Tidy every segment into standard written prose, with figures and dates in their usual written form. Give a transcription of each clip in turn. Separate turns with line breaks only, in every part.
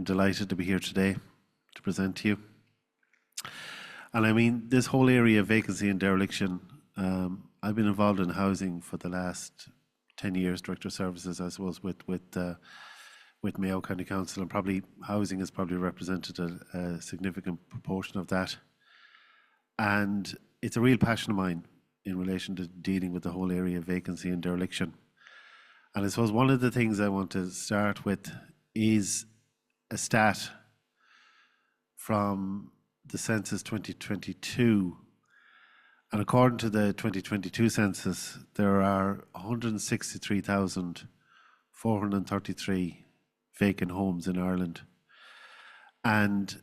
I'm delighted to be here today to present to you. And I mean, this whole area of vacancy and dereliction, I've been involved in housing for the last 10 years, Director of Services, I suppose, with Mayo County Council, and probably housing has probably represented a significant proportion of that. And it's a real passion of mine in relation to dealing with the whole area of vacancy and dereliction. And I suppose one of the things I want to start with is a stat from the census 2022. And according to the 2022 census, there are 163,433 vacant homes in Ireland, and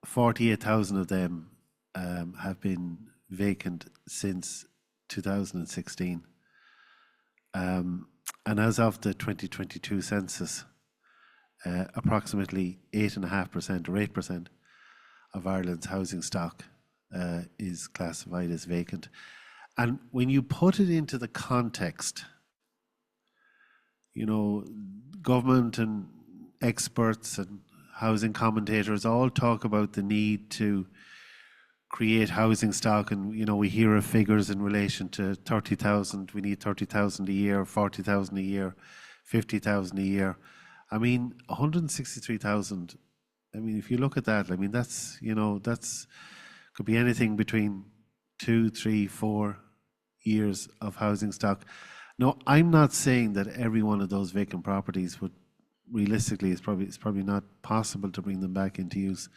48,000 of them have been vacant since 2016. And as of the 2022 census, approximately 8.5% or 8% of Ireland's housing stock is classified as vacant. And when you put it into the context, you know, government and experts and housing commentators all talk about the need to create housing stock, and you know, we hear of figures in relation to 30,000, we need 30,000 a year, 40,000 a year, 50,000 a year. I mean, 163,000, I mean, if you look at that, I mean, that's, you know, that's could be anything between 2, 3, 4 years of housing stock. No, I'm not saying that every one of those vacant properties would realistically, it's probably not possible to bring them back into use.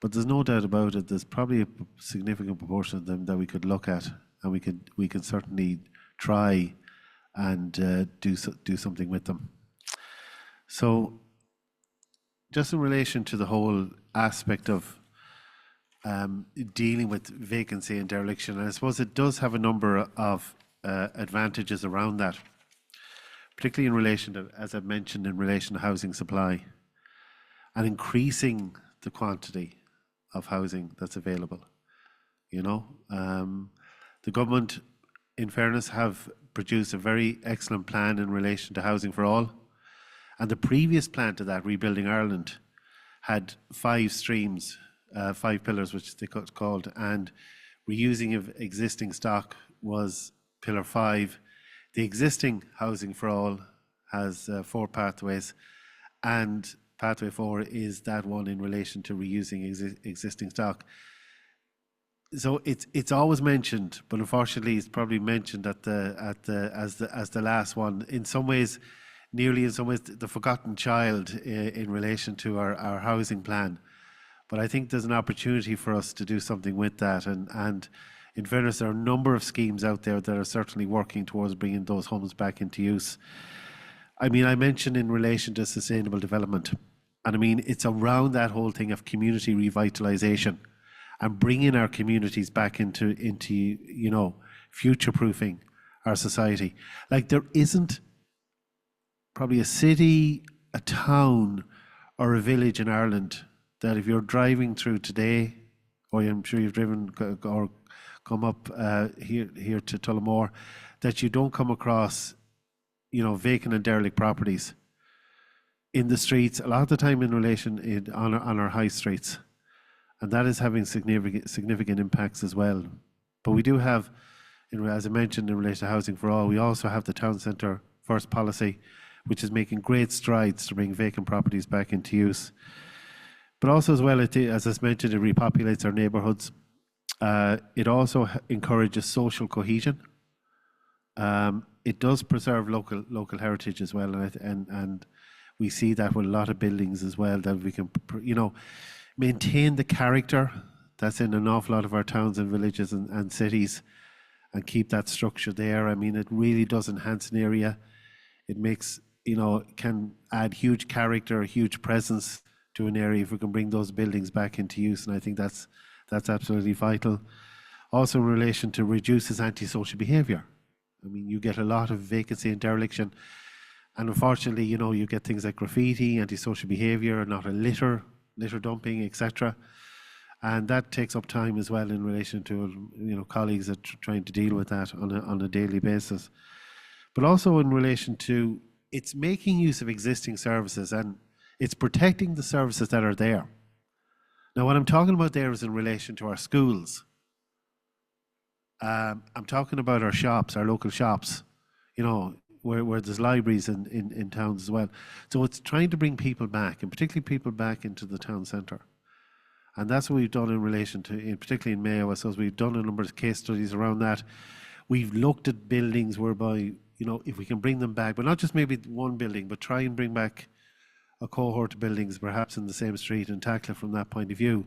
But there's no doubt about it, there's probably a significant proportion of them that we could look at, and we can certainly try and do something with them. So just in relation to the whole aspect of dealing with vacancy and dereliction, and I suppose it does have a number of advantages around that, particularly in relation to, as I've mentioned, in relation to housing supply and increasing the quantity of housing that's available. You know, the government, in fairness, have produced a very excellent plan in relation to housing for all. And the previous plan to that, Rebuilding Ireland, had 5 streams, 5 pillars, which they called, and reusing of existing stock was pillar 5. The existing housing for all has 4 pathways, and pathway 4 is that one in relation to reusing existing stock. So it's always mentioned, but unfortunately, it's probably mentioned as the last one. In some ways, the forgotten child in relation to our housing plan. But I think there's an opportunity for us to do something with that. And in fairness, there are a number of schemes out there that are certainly working towards bringing those homes back into use. I mean, I mentioned in relation to sustainable development, and I mean, it's around that whole thing of community revitalization and bringing our communities back into you know, future-proofing our society. Like, there isn't probably a city, a town, or a village in Ireland that if you're driving through today, or I'm sure you've driven or come up here to Tullamore, that you don't come across, you know, vacant and derelict properties in the streets, a lot of the time in relation on our high streets. And that is having significant impacts as well. But we do have, as I mentioned, in relation to housing for all, we also have the town centre first policy, which is making great strides to bring vacant properties back into use. But also as well, as I mentioned, it repopulates our neighbourhoods. It also encourages social cohesion. It does preserve local heritage as well, and we see that with a lot of buildings as well, that we can, you know, maintain the character that's in an awful lot of our towns and villages and cities, and keep that structure there. I mean, it really does enhance an area. It makes, you know, can add huge character, huge presence to an area if we can bring those buildings back into use, and I think that's absolutely vital. Also in relation to reduces antisocial behaviour. I mean, you get a lot of vacancy and dereliction, and unfortunately, you know, you get things like graffiti, antisocial behaviour, not a litter dumping, etc. And that takes up time as well in relation to, you know, colleagues that are trying to deal with that on a daily basis. But also in relation to, it's making use of existing services, and It's protecting the services that are there. Now, what I'm talking about there is in relation to our schools. I'm talking about our shops, our local shops, you know, where there's libraries in towns as well. So it's trying to bring people back, and particularly people back into the town centre. And that's what we've done in relation to, particularly in Mayo. I suppose we've done a number of case studies around that. We've looked at buildings whereby, you know, if we can bring them back, but not just maybe one building, but try and bring back a cohort of buildings perhaps in the same street and tackle it from that point of view,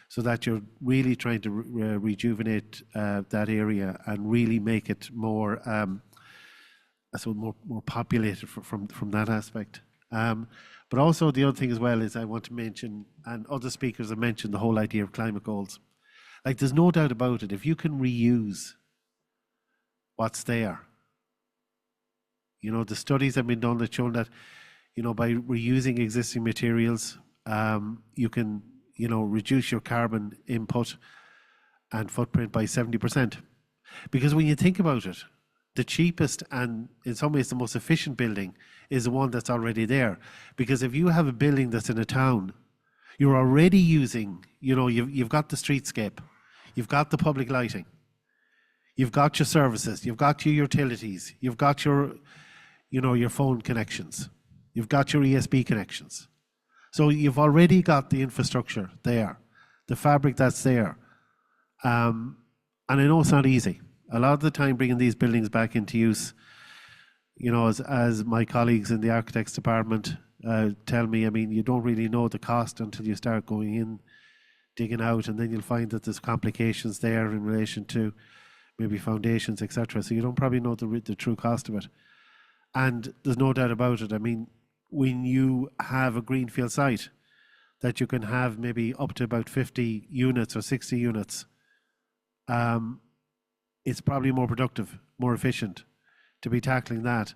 so that you're really trying to rejuvenate that area and really make it more, I suppose, more populated from that aspect. But also the other thing as well is I want to mention, and other speakers have mentioned, the whole idea of climate goals. Like, there's no doubt about it, if you can reuse what's there, you know, the studies have been done that show that, you know, by reusing existing materials, you can, you know, reduce your carbon input and footprint by 70%. Because when you think about it, the cheapest and in some ways the most efficient building is the one that's already there. Because if you have a building that's in a town, you're already using, you know, you've got the streetscape, you've got the public lighting, you've got your services, you've got your utilities, you've got your, you know, your phone connections, you've got your ESB connections. So you've already got the infrastructure there, the fabric that's there. And I know it's not easy. A lot of the time bringing these buildings back into use, you know, as my colleagues in the architects department tell me, I mean, you don't really know the cost until you start going in, digging out, and then you'll find that there's complications there in relation to maybe foundations, etc. So you don't probably know the true cost of it. And there's no doubt about it. I mean, when you have a greenfield site that you can have maybe up to about 50 units or 60 units, it's probably more productive, more efficient to be tackling that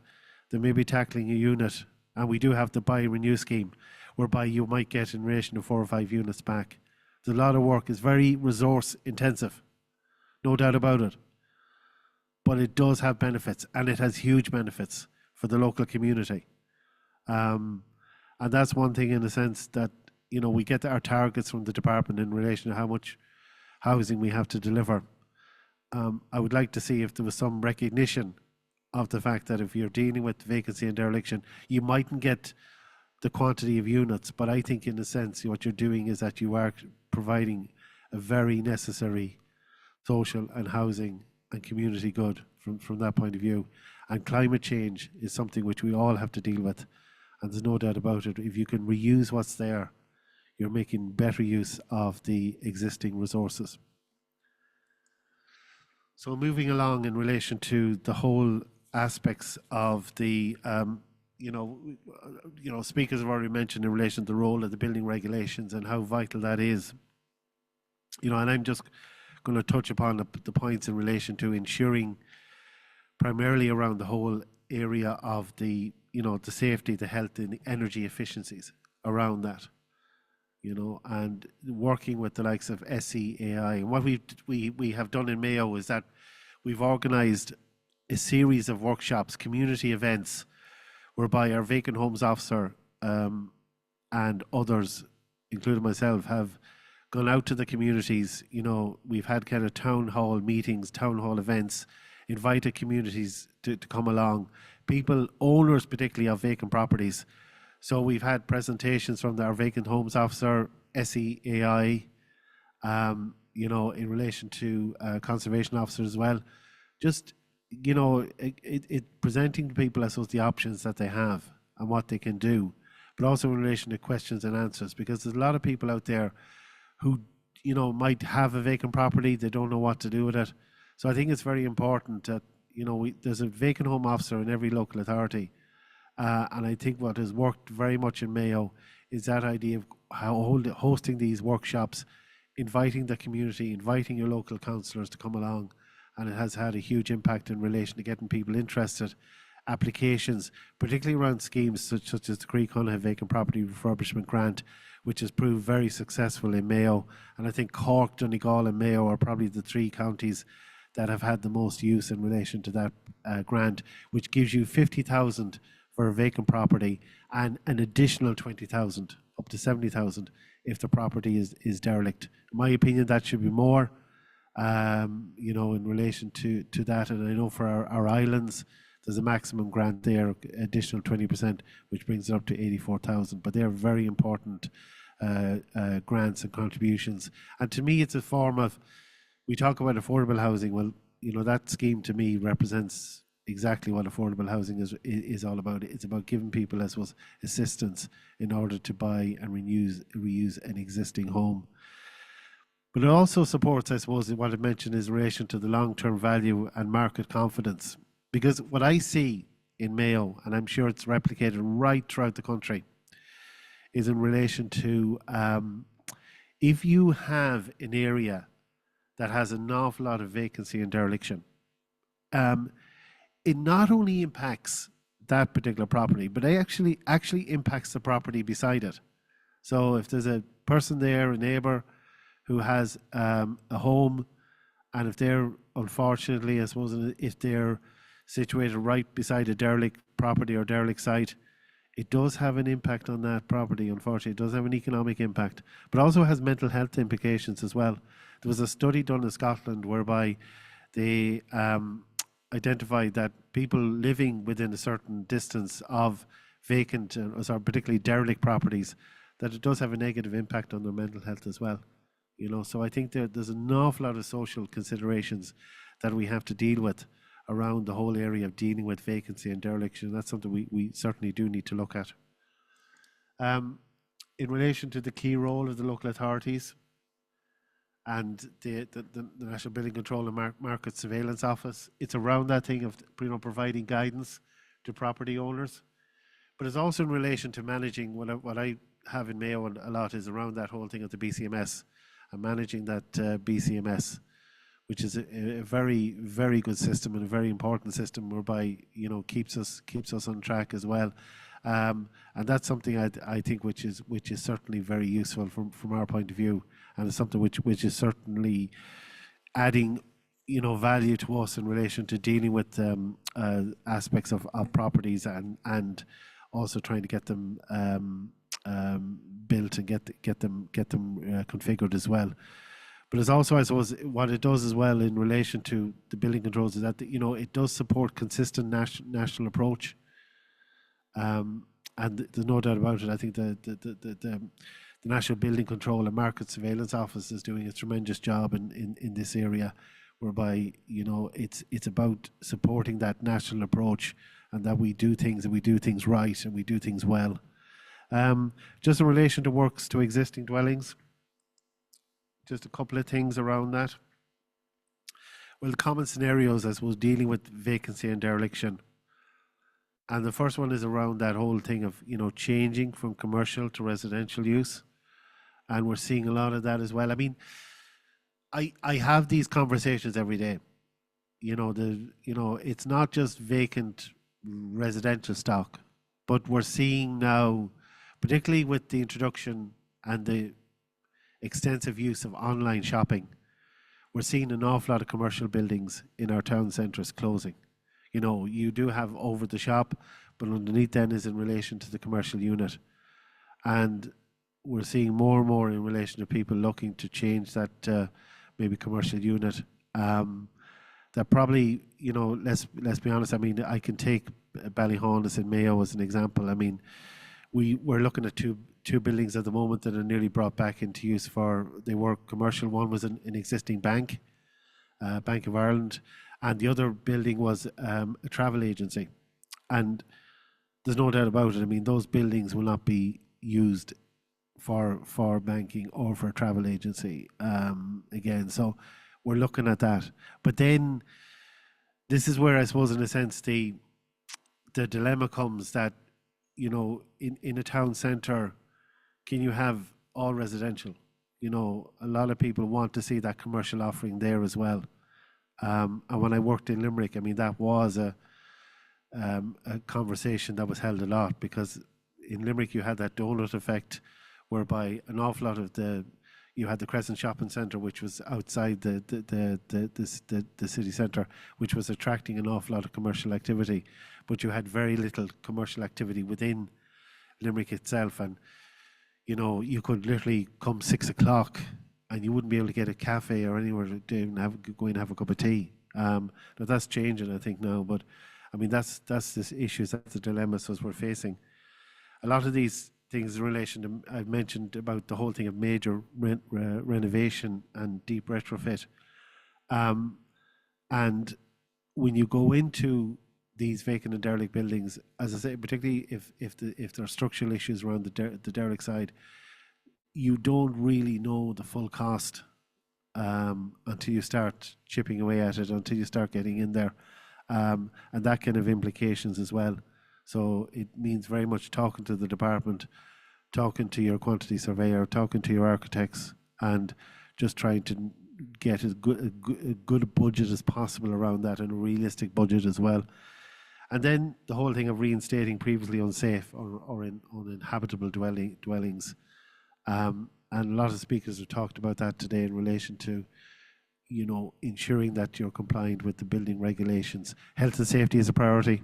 than maybe tackling a unit. And we do have the buy renew scheme, whereby you might get in relation to 4 or 5 units back. There's a lot of work. It's very resource intensive, no doubt about it. But it does have benefits, and it has huge benefits for the local community. And that's one thing, in the sense that, you know, we get our targets from the department in relation to how much housing we have to deliver. I would like to see if there was some recognition of the fact that if you're dealing with vacancy and dereliction, you mightn't get the quantity of units, but I think in a sense what you're doing is that you are providing a very necessary social and housing and community good from that point of view. And climate change is something which we all have to deal with, and there's no doubt about it. If you can reuse what's there, you're making better use of the existing resources. So moving along in relation to the whole aspects of the, you know, speakers have already mentioned in relation to the role of the building regulations and how vital that is. You know, and I'm just going to touch upon the points in relation to ensuring, primarily around the whole area of the, you know, the safety, the health and the energy efficiencies around that. You know, and working with the likes of SEAI. And what we have done in Mayo is that we've organised a series of workshops, community events, whereby our Vacant Homes officer and others, including myself, have gone out to the communities. You know, we've had kind of town hall meetings, town hall events, invited communities to come along, people, owners particularly of vacant properties. So we've had presentations from our Vacant Homes officer, SEAI, you know, in relation to conservation officers as well. Just, you know, it presenting to people, I suppose, the options that they have and what they can do, but also in relation to questions and answers, because there's a lot of people out there who, you know, might have a vacant property, they don't know what to do with it. So I think it's very important that, you know, there's a vacant home officer in every local authority. And I think what has worked very much in Mayo is that idea of hosting these workshops, inviting the community, inviting your local councillors to come along, and it has had a huge impact in relation to getting people interested. Applications, particularly around schemes such as the Creek Cunningham Vacant Property Refurbishment Grant, which has proved very successful in Mayo. And I think Cork, Donegal and Mayo are probably the 3 counties that have had the most use in relation to that grant, which gives you 50,000 for a vacant property, and an additional 20,000 up to 70,000 if the property is derelict. In my opinion, that should be more, in relation to that. And I know for our islands, there's a maximum grant there, additional 20%, which brings it up to 84,000. But they're very important grants and contributions. And to me, it's a form of, we talk about affordable housing. Well, that scheme to me represents exactly what affordable housing is all about. It's about giving people, I suppose, assistance in order to buy and reuse an existing home. But it also supports, I suppose, what I mentioned is in relation to the long-term value and market confidence. Because what I see in Mayo, and I'm sure it's replicated right throughout the country, is in relation to if you have an area that has an awful lot of vacancy and dereliction, it not only impacts that particular property, but it actually impacts the property beside it. So if there's a person there, a neighbour, who has a home, and if they're, unfortunately, I suppose, if they're situated right beside a derelict property or derelict site, it does have an impact on that property. Unfortunately, it does have an economic impact, but also has mental health implications as well. There was a study done in Scotland whereby they identified that people living within a certain distance of vacant, particularly derelict properties, that it does have a negative impact on their mental health as well. So I think there's an awful lot of social considerations that we have to deal with around the whole area of dealing with vacancy and dereliction. That's something we certainly do need to look at. In relation to the key role of the local authorities and the National Building Control and Market Surveillance Office, it's around that thing of providing guidance to property owners. But it's also in relation to managing what I have in Mayo a lot is around that whole thing of the BCMS and managing that BCMS, which is a very, very good system and a very important system whereby keeps us on track as well. And that's something I think which is certainly very useful from our point of view, and it's something which is certainly adding value to us in relation to dealing with aspects of properties and also trying to get them built and get them configured as well. But it's also, I suppose, what it does as well in relation to the building controls is that it does support consistent national approach. And there's no doubt about it. I think the National Building Control and Market Surveillance Office is doing a tremendous job in this area, whereby it's about supporting that national approach and that we do things right and we do things well. Just in relation to works to existing dwellings, just a couple of things around that. Well, common scenarios, I suppose, dealing with vacancy and dereliction. And the first one is around that whole thing of, changing from commercial to residential use. And we're seeing a lot of that as well. I mean, I have these conversations every day. It's not just vacant residential stock, but we're seeing now, particularly with the introduction and the extensive use of online shopping, we're seeing an awful lot of commercial buildings in our town centres closing. You do have over the shop, but underneath then is in relation to the commercial unit. And we're seeing more and more in relation to people looking to change that maybe commercial unit. That probably, let's be honest, I mean, I can take Ballyhaunis in Mayo as an example. I mean, we're looking at two buildings at the moment that are nearly brought back into use they were commercial. One was an existing bank, Bank of Ireland, and the other building was a travel agency. And there's no doubt about it. I mean, those buildings will not be used for banking or for a travel agency again. So we're looking at that. But then this is where, I suppose, in a sense, the dilemma comes that, in a town centre, can you have all residential? A lot of people want to see that commercial offering there as well. And when I worked in Limerick, I mean, that was a conversation that was held a lot, because in Limerick you had that donut effect whereby an awful lot of the you had the Crescent Shopping Centre, which was outside the city centre, which was attracting an awful lot of commercial activity, but you had very little commercial activity within Limerick itself. And you could literally come 6 o'clock and you wouldn't be able to get a cafe or anywhere to even go in and have a cup of tea. Now that's changing, I think, now, but I mean that's the issues, that's the dilemmas we're facing. A lot of these things in relation to, I've mentioned about the whole thing of major renovation and deep retrofit, and when you go into these vacant and derelict buildings, as I say, particularly if there are structural issues around the derelict side, you don't really know the full cost until you start chipping away at it, until you start getting in there, and that kind of implications as well. So it means very much talking to the department, talking to your quantity surveyor, talking to your architects, and just trying to get as good a budget as possible around that, and a realistic budget as well. And then the whole thing of reinstating previously unsafe or uninhabitable dwellings. And a lot of speakers have talked about that today in relation to, ensuring that you're compliant with the building regulations. Health and safety is a priority.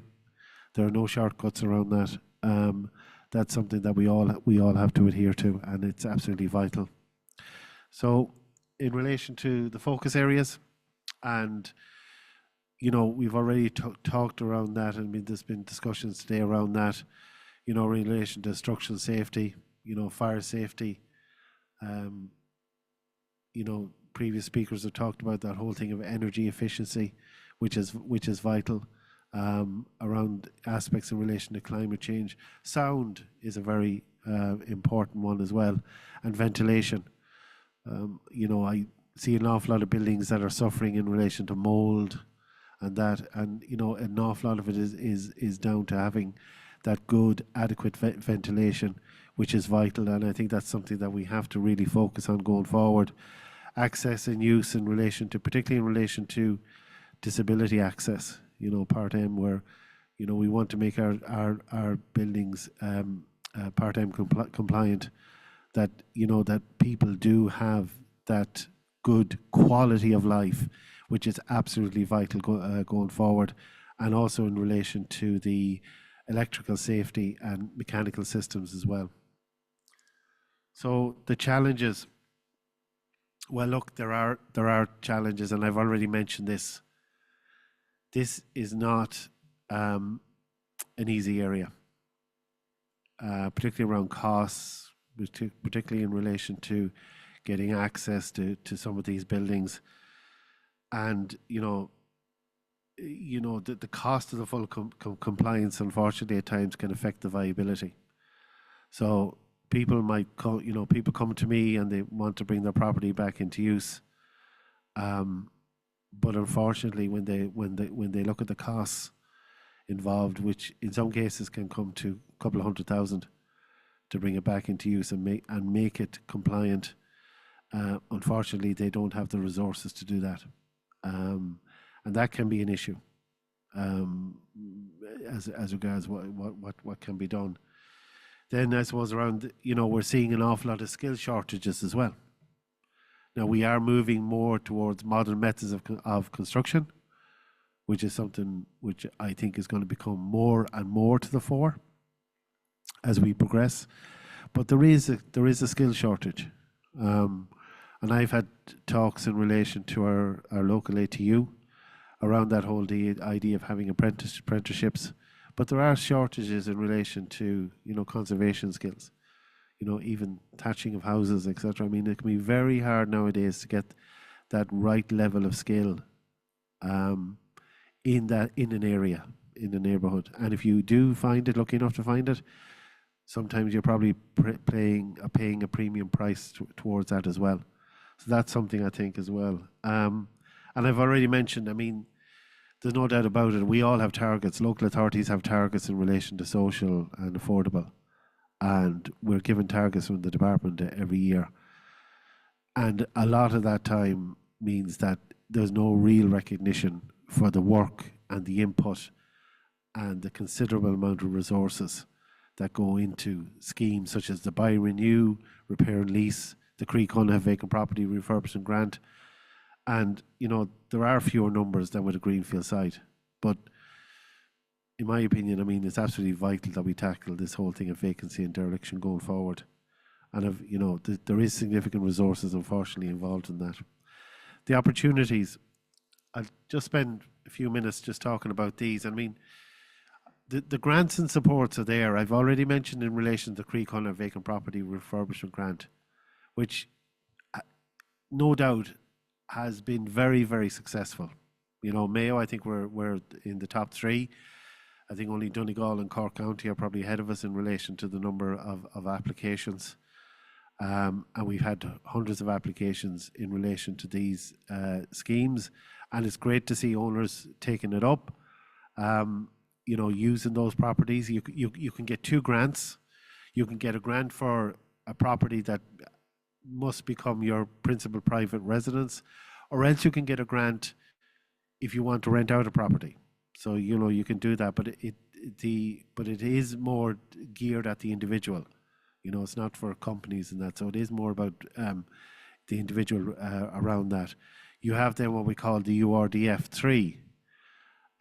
There are no shortcuts around that. That's something that we all have to adhere to, and it's absolutely vital. So, in relation to the focus areas, and we've already talked around that, and there's been discussions today around that. In relation to structural safety, fire safety. Previous speakers have talked about that whole thing of energy efficiency, which is vital. Around aspects in relation to climate change. Sound is a very important one as well, and ventilation. I see an awful lot of buildings that are suffering in relation to mold and that, and an awful lot of it is down to having that good, adequate ventilation, which is vital, and I think that's something that we have to really focus on going forward. Access and use in relation to, particularly in relation to disability access. Part M, where we want to make our buildings Part M compliant, that that people do have that good quality of life, which is absolutely vital going forward, and also in relation to the electrical safety and mechanical systems as well. So the challenges, well, look, there are challenges, and I've already mentioned this. This is not an easy area, particularly around costs, particularly in relation to getting access to some of these buildings. And, the cost of the full compliance, unfortunately, at times can affect the viability. So people might people come to me and they want to bring their property back into use. But unfortunately, when they look at the costs involved, which in some cases can come to a couple of $100,000 to bring it back into use and make it compliant, unfortunately, they don't have the resources to do that, and that can be an issue as regards what can be done. Then I suppose around we're seeing an awful lot of skill shortages as well. Now, we are moving more towards modern methods of construction, which is something which I think is going to become more and more to the fore as we progress. But there is a skill shortage, and I've had talks in relation to our local ATU around that whole idea of having apprenticeships. But there are shortages in relation to conservation skills. Even thatching of houses, etc. I mean, it can be very hard nowadays to get that right level of skill in an area, in a neighbourhood. And if you do find it, lucky enough to find it, sometimes you're probably paying a premium price towards that as well. So that's something I think as well. And I've already mentioned, I mean, there's no doubt about it, we all have targets. Local authorities have targets in relation to social and affordable. And we're given targets from the department every year. And a lot of that time means that there's no real recognition for the work and the input and the considerable amount of resources that go into schemes such as the buy, renew, repair and lease the Creek-Cunningham Vacant Property Refurbishment Grant. And, you know, there are fewer numbers than with a greenfield site. But in my opinion, I mean, it's absolutely vital that we tackle this whole thing of vacancy and dereliction going forward. And, you know, there is significant resources, unfortunately, involved in that. The opportunities, I'll just spend a few minutes just talking about these. I mean, the grants and supports are there. I've already mentioned in relation to the Creek-Cunningham Vacant Property Refurbishment Grant, which no doubt has been very, very successful. You know, Mayo, I think we're in the top 3. I think only Donegal and Cork County are probably ahead of us in relation to the number of applications. And we've had hundreds of applications in relation to these schemes. And it's great to see owners taking it up, you know, using those properties. You can get 2 grants. You can get a grant for a property that must become your principal private residence, or else you can get a grant if you want to rent out a property. So, you know, you can do that, but it is more geared at the individual. You know, it's not for companies and that. So it is more about the individual around that. You have then what we call the URDF3.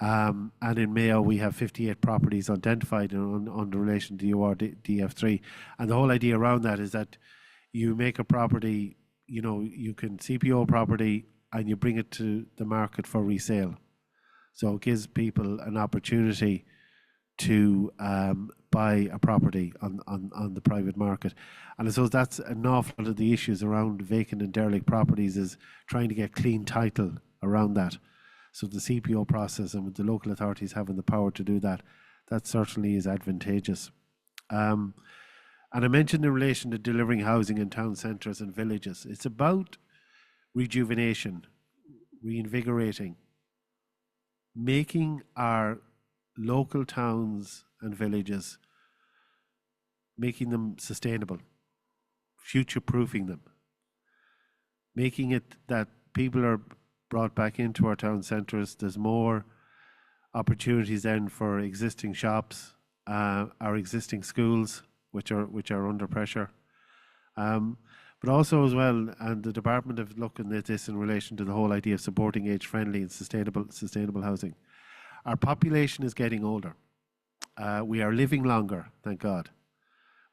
And in Mayo, we have 58 properties identified on the relation to URDF3. And the whole idea around that is that you make a property, you know, you can CPO property and you bring it to the market for resale. So it gives people an opportunity to buy a property on the private market. And I suppose that's an awful lot of the issues around vacant and derelict properties, is trying to get clean title around that. So the CPO process, and with the local authorities having the power to do that, that certainly is advantageous. And I mentioned in relation to delivering housing in town centres and villages, it's about rejuvenation, reinvigorating, making our local towns and villages, making them sustainable, future-proofing them, making it that people are brought back into our town centres. There's more opportunities then for existing shops, our existing schools, which are under pressure. But also as well, and the department have looking at this in relation to the whole idea of supporting age-friendly and sustainable housing. Our population is getting older. We are living longer, thank God.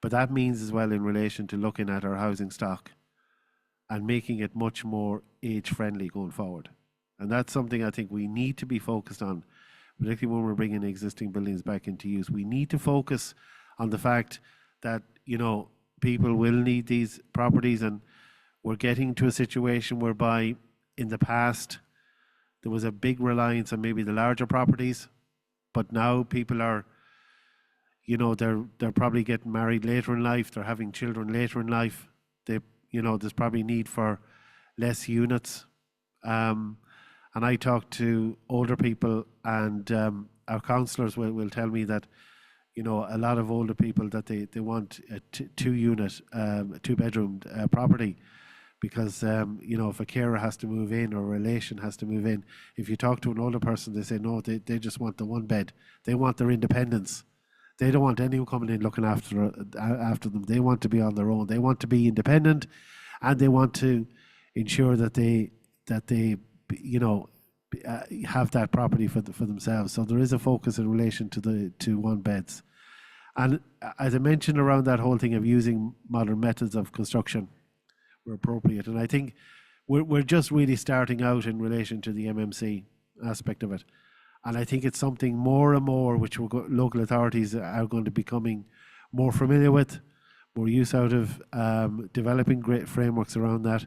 But that means as well in relation to looking at our housing stock and making it much more age-friendly going forward. And that's something I think we need to be focused on, particularly when we're bringing existing buildings back into use. We need to focus on the fact that, you know, people will need these properties, and we're getting to a situation whereby in the past there was a big reliance on maybe the larger properties, but now people are, you know, they're probably getting married later in life, they're having children later in life. You know, there's probably need for less units. And I talk to older people, and our councillors will tell me that, you know, a lot of older people that they want a 2-unit, 2-bedroom property, because, you know, if a carer has to move in or a relation has to move in, if you talk to an older person, they say, no, they just want the 1 bed. They want their independence. They don't want anyone coming in looking after them. They want to be on their own. They want to be independent, and they want to ensure that they you know, have that property for themselves. So there is a focus in relation to the 1-beds. And as I mentioned, around that whole thing of using modern methods of construction were appropriate. And I think we're just really starting out in relation to the MMC aspect of it. And I think it's something more and more which local authorities are going to be becoming more familiar with, more use out of, developing great frameworks around that.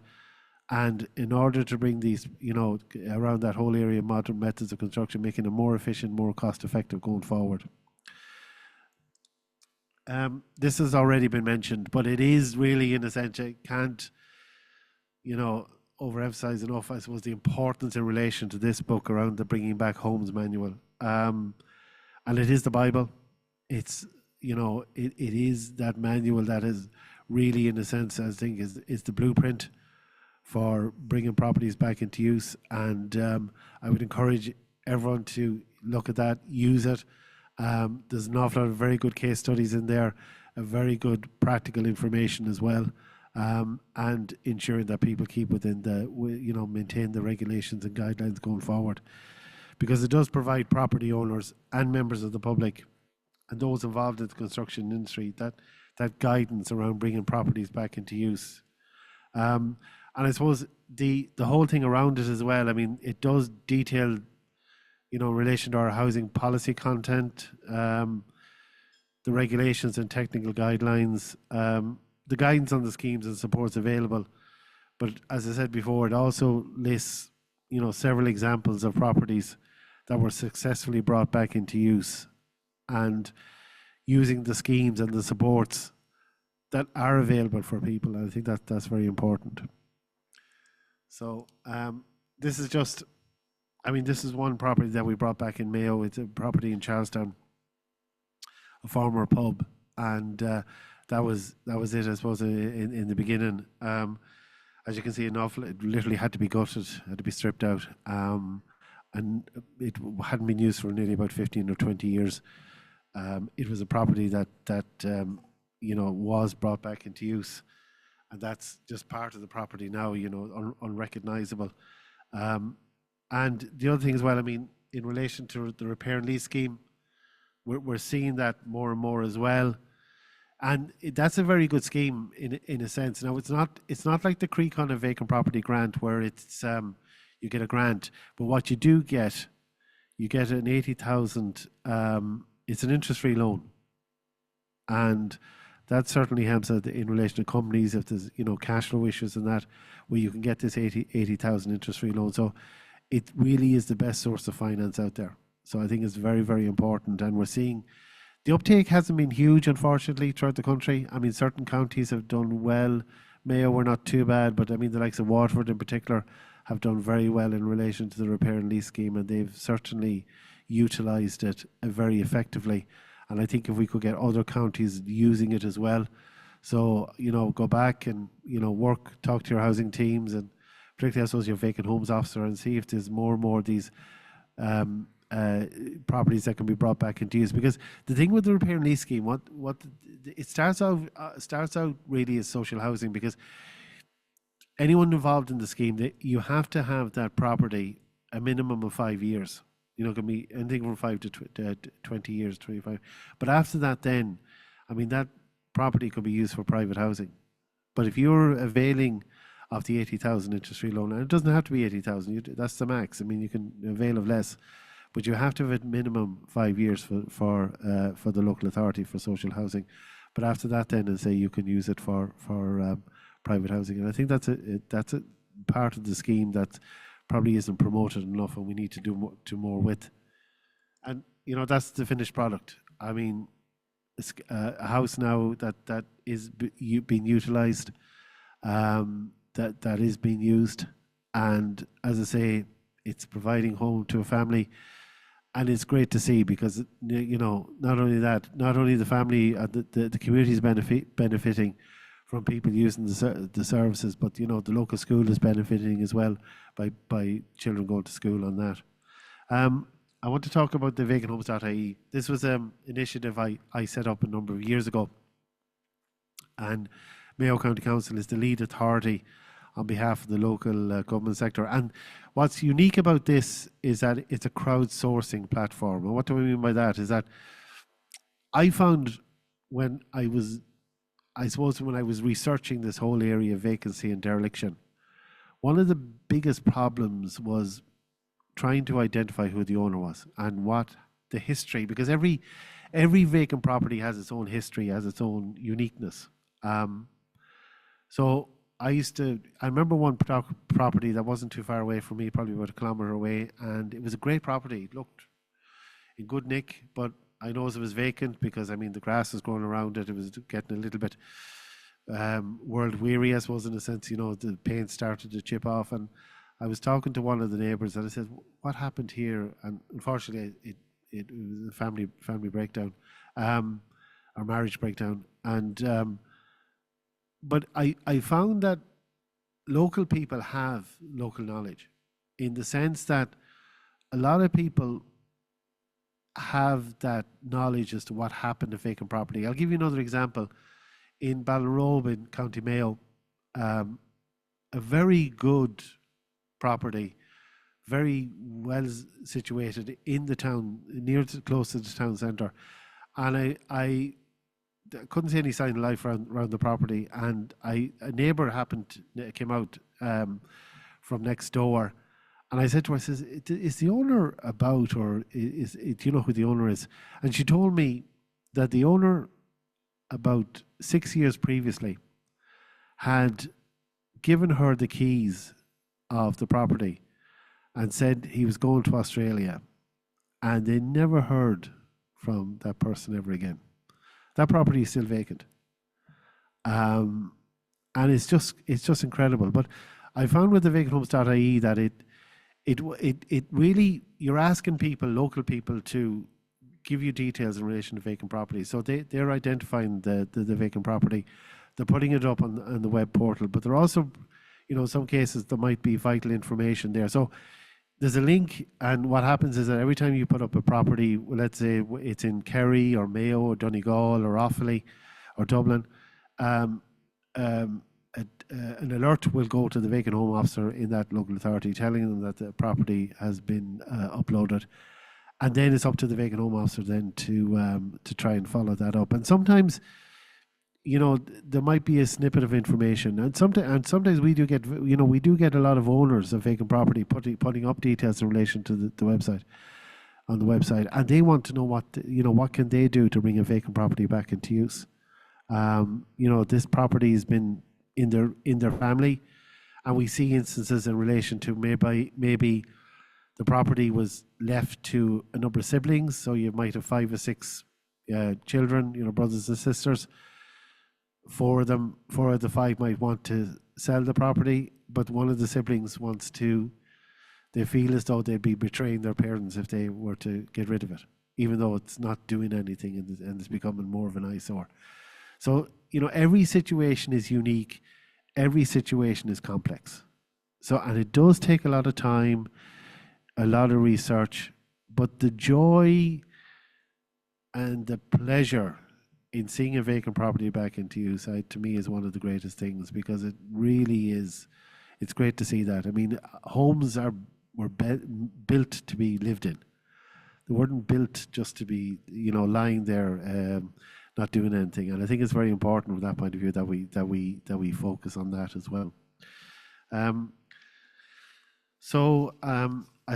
And in order to bring these, you know, around that whole area of modern methods of construction, making it more efficient, more cost effective going forward. This has already been mentioned, but it is really, in a sense, I can't, you know, overemphasize enough, I suppose, the importance in relation to this book around the Bringing Back Homes manual. And it is the Bible. It's, you know, it is that manual that is really, in a sense, I think is the blueprint for bringing properties back into use. And I would encourage everyone to look at that, use it. There's an awful lot of very good case studies in there, a very good practical information as well. and ensuring that people keep within maintain the regulations and guidelines going forward, because it does provide property owners and members of the public and those involved in the construction industry that guidance around bringing properties back into use. And I suppose the whole thing around it as well, I mean, it does detail, in relation to our housing policy content, the regulations and technical guidelines, the guidance on the schemes and supports available. But as I said before, it also lists, several examples of properties that were successfully brought back into use and using the schemes and the supports that are available for people. And I think that's very important. So this is just, this is one property that we brought back in Mayo. It's a property in Charlestown, a former pub, and that was it, I suppose, in the beginning. As you can see, it literally had to be gutted, had to be stripped out, and it hadn't been used for nearly about 15 or 20 years. It was a property that was brought back into use, and that's just part of the property now, unrecognizable. And the other thing as well, in relation to the repair and lease scheme, we're seeing that more and more as well, and that's a very good scheme in a sense. Now, it's not like the Creecon of Vacant Property Grant, where it's you get a grant, but what you do get, you get an 80,000. It's an interest-free loan, and that certainly helps in relation to companies if there's cash flow issues and that, where you can get this 80,000 interest-free loan. So it really is the best source of finance out there. So I think it's very, very important, and we're seeing the uptake hasn't been huge, unfortunately, throughout the country. Certain counties have done well. Mayo were not too bad, but the likes of Waterford in particular have done very well in relation to the repair and lease scheme, and they've certainly utilised it very effectively. And I think if we could get other counties using it as well, so go back and talk to your housing teams, and particularly I suppose your vacant homes officer, and see if there's more and more of these properties that can be brought back into use. Because the thing with the repair and lease scheme, what it starts out really as social housing, because anyone involved in the scheme, you have to have that property a minimum of 5 years. It can be anything from 5 to 20 years, 25. But after that, then, that property could be used for private housing. But if you're availing of the 80,000 interest-free loan, and it doesn't have to be 80,000, that's the max. You can avail of less, but you have to have a minimum 5 years for the local authority for social housing. But after that, then, and say you can use it for private housing, and I think that's a part of the scheme that probably isn't promoted enough, and we need to do more with. And that's the finished product. It's a house now that is being utilised, that is being used, and as I say, it's providing home to a family, and it's great to see, because not only the family, the community is benefiting from people using the services, but the local school is benefiting as well by children going to school on that. I want to talk about the Vacanthomes.ie. This was an initiative I set up a number of years ago, and Mayo County Council is the lead authority on behalf of the local government sector. And what's unique about this is that it's a crowdsourcing platform. And what do I mean by that? Is that I found when I was researching this whole area of vacancy and dereliction, one of the biggest problems was trying to identify who the owner was and what the history, because every vacant property has its own history, has its own uniqueness. So I remember one property that wasn't too far away from me, probably about a kilometre away, and it was a great property. It looked in good nick, but I know it was vacant because the grass was growing around it. It was getting a little bit world weary, I suppose, in a sense. The paint started to chip off, and I was talking to one of the neighbours, and I said, "What happened here?" And unfortunately, it was a family breakdown, or marriage breakdown, and but I found that local people have local knowledge, in the sense that a lot of people have that knowledge as to what happened to vacant property. I'll give you another example. In Ballinrobe in County Mayo, a very good property, very well situated in the town, close to the town centre. And I couldn't see any sign of life around the property. And a neighbour came out from next door. And I said to her, I says, is the owner about, or do you know who the owner is? And she told me that the owner, about 6 years previously, had given her the keys of the property and said he was going to Australia, and they never heard from that person ever again. That property is still vacant, and it's just incredible. But I found with the Vacanthomes.ie that it really, you're asking people, local people, to give you details in relation to vacant properties. So they're identifying the vacant property, they're putting it up on the web portal, but they're also, in some cases there might be vital information there. So there's a link, and what happens is that every time you put up a property, let's say it's in Kerry or Mayo or Donegal or Offaly or Dublin, an alert will go to the vacant home officer in that local authority telling them that the property has been uploaded, and then it's up to the vacant home officer then to try and follow that up. And sometimes, there might be a snippet of information, and sometimes we do get a lot of owners of vacant property putting up details in relation to the website, on the website, and they want to know what can they do to bring a vacant property back into use. This property has been in their family, and we see instances in relation to maybe the property was left to a number of siblings, so you might have 5 or 6 children, brothers and sisters. 4 of the 5 might want to sell the property, but one of the siblings they feel as though they'd be betraying their parents if they were to get rid of it, even though it's not doing anything and it's becoming more of an eyesore. So, every situation is unique, every situation is complex. So, and it does take a lot of time, a lot of research, but the joy and the pleasure in seeing a vacant property back into use, to me, is one of the greatest things, because it really is. It's great to see that. I mean, homes were built to be lived in. They weren't built just to be, lying there, not doing anything. And I think it's very important from that point of view that we focus on that as well. I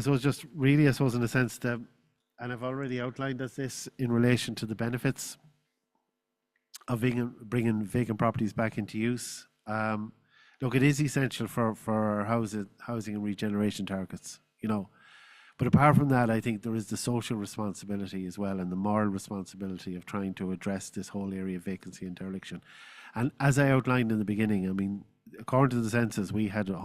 suppose in a sense that, and I've already outlined this in relation to the benefits of bringing vacant properties back into use. Look, it is essential for housing and regeneration targets, But apart from that, I think there is the social responsibility as well, and the moral responsibility of trying to address this whole area of vacancy and dereliction. And as I outlined in the beginning, I mean, according to the census, we had just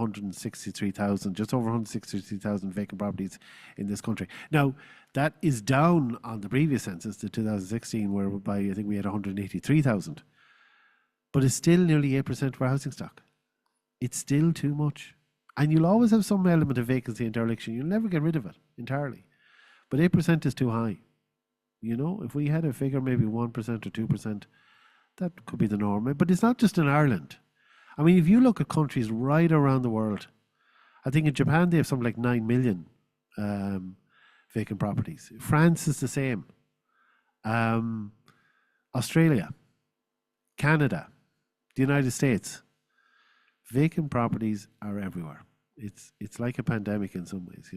over 163,000 vacant properties in this country. Now, that is down on the previous census, the 2016, whereby I think we had 183,000. But it's still nearly 8% of our housing stock. It's still too much. And you'll always have some element of vacancy and dereliction. You'll never get rid of it entirely. But 8% is too high. If we had a figure, maybe 1% or 2%, that could be the norm. But it's not just in Ireland. I mean, if you look at countries right around the world, I think in Japan they have something like 9 million vacant properties. France is the same. Australia, Canada, the United States. Vacant properties are everywhere. It's like a pandemic in some ways,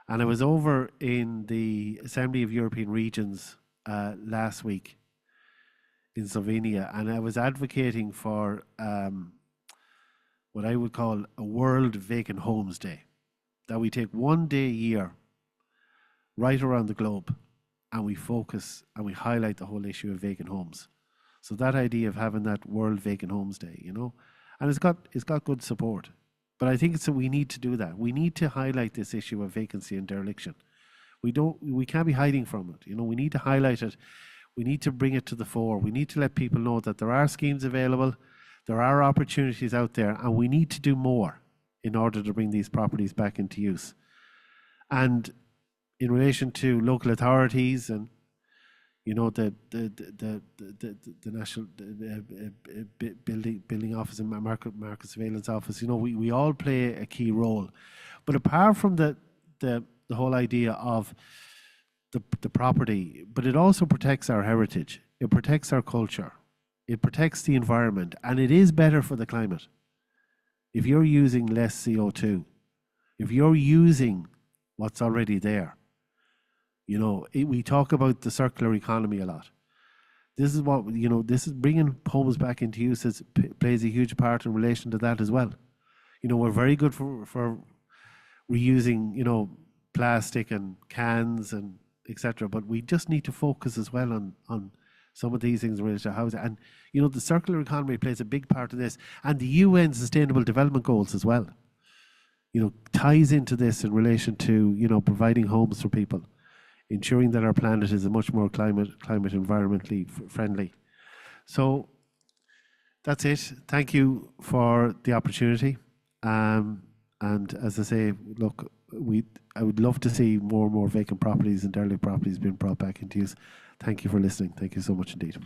And I was over in the Assembly of European Regions last week in Slovenia, and I was advocating for what I would call a World Vacant Homes Day, that we take one day a year right around the globe, and we focus and we highlight the whole issue of vacant homes. So that idea of having that World Vacant Homes Day, and it's got good support. But I think we need to do that. We need to highlight this issue of vacancy and dereliction. We can't be hiding from it. We need to highlight it. We need to bring it to the fore. We need to let people know that there are schemes available, there are opportunities out there, and we need to do more in order to bring these properties back into use. And in relation to local authorities and You know, the national building office and market surveillance office. You know, we all play a key role. But apart from the whole idea of the property, but it also protects our heritage. It protects our culture. It protects the environment, and it is better for the climate. If you're using less CO2, if you're using what's already there, you know, we talk about the circular economy a lot. This is what, you know, this is bringing homes back into use plays a huge part in relation to that as well. You know, we're very good for reusing, you know, plastic and cans and etc. But we just need to focus as well on some of these things related to housing. And, you know, the circular economy plays a big part of this. And the UN Sustainable Development Goals as well, you know, ties into this in relation to, you know, providing homes for people, ensuring that our planet is a much more climate environmentally friendly. So that's it. Thank you for the opportunity. And as I say, look, I would love to see more and more vacant properties and derelict properties being brought back into use. Thank you for listening. Thank you so much indeed.